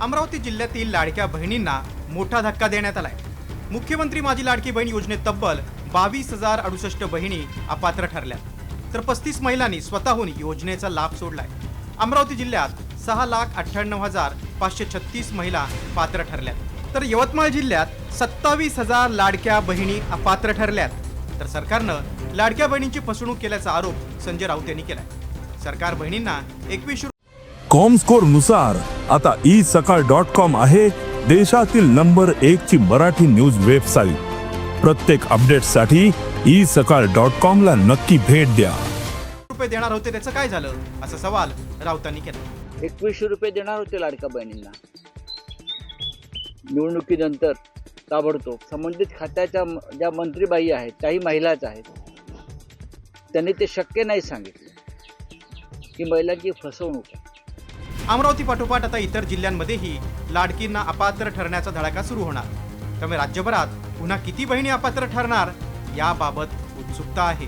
अमरावती जिल्ह्यातील लाडक्या बहिणींना मोठा धक्का देण्यात आलाय। मुख्यमंत्री माझी लाडकी बहीण योजनेत तब्बल 22,068 बहिणी अपात्र ठरल्या, तर 35 महिलांनी स्वतःहून योजनेचा लाभ सोडलाय। अमरावती जिल्ह्यात 6,98,536 महिला पात्र ठरल्यात, तर यवतमाळ जिल्ह्यात 27,000 लाडक्या बहिणी अपात्र ठरल्यात। तर सरकारनं लाडक्या बहिणींची फसवणूक केल्याचा आरोप संजय राऊत यांनी केलाय। सरकार बहिणींना 21 कॉमस्कोर नुसार आता isakal.com आहे देशातील नंबर 1 ची मराठी न्यूज वेबसाईट। प्रत्येक अपडेटसाठी isakal.com ला नक्की भेट द्या। रुपये देणार होते त्याचं काय झालं, असा सवाल राऊतांनी केला। 2100 रुपये देणार होते लाडक्या बहिणींना। निवडणुकीनंतर ताबडतोब संबंधित खात्याच्या ज्या मंत्रीबाई आहेत त्याही महिलाच आहेत, त्यांनी ते शक्य नाही सांगितले की महिलांची फसवणूक आहे। अमरावती पाठोपाठ आता इतर जिल्ह्यांमध्येही लाडकींना अपात्र ठरण्याचा धडाका सुरू होणार। त्यामुळे राज्यभरात पुन्हा किती बहिणी अपात्र ठरणार याबाबत उत्सुकता आहे।